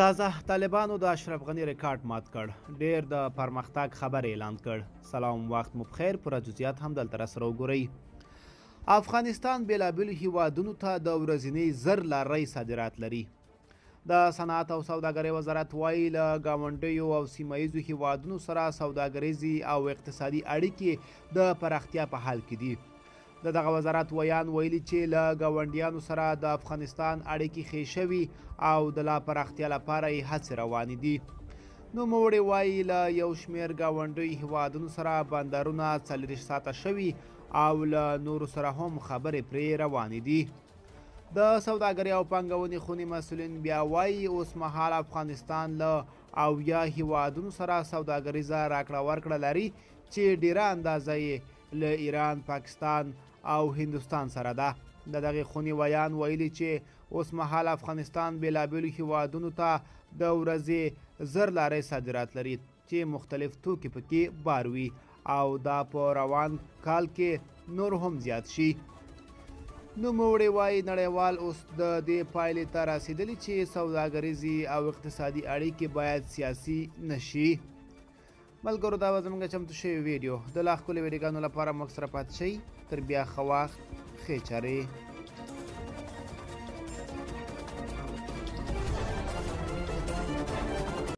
تازه طالبانو د اشرف غنی ریکارډ مات کړ. ډیر د پرمختګ خبر اعلان کړ. سلام وخت مو بخیر. پوره جزئیات هم دلته راسره وګورئ. افغانستان بیلابیلو هیوادونو ته د ورځني زر لارۍ صادرات لري. د صنعت او سوداګرۍ وزارت وایي له ګاونډیو او سیمه ییزو هیوادونو سره سوداګریزې او اقتصادي اړیکې د پراختیا په حال کې دي. د دغه وزارت ویان ویلي چې له ګاونډیانو سره د افغانستان اړیکې ښې شوي او د لا پراختیا لپاره یې هڅې روانې دي. نوموړي وایي له یو شمېر ګاونډیو هیوادونو سره بندرونه 40 ساعته شوي او له نورو سره هم خبرې پرې روانې دي. د سوداګرۍ او پانګونې خونې مسؤلین بیا وایي اوس مهال افغانستان له 70 هیوادونو سره سوداګریزه راکړه ورکړه لري چې ډیره اندازه یې له ایران، پاکستان او هندوستان سره ده. د دغې خونې ویان ویلي چې اوس مهال افغانستان بیلابیلو هیوادونو ته د ورځې زر لارۍ صادرات لري چې مختلف توکي پکې بار وي او دا په روان کال کې نور هم زیات شي. نوموړي وایي نړیوال اوس د دې پایلې ته رسېدلي چې سوداګریزې او اقتصادي اړیکې باید سیاسي نشي. ملګرو دا به زموږ چمتو شوې ویډیو. د لا ښکلې ویډیوګانو لپاره موږ سره پاتې شئ. تر بیا ښه وخت، ښې چارې.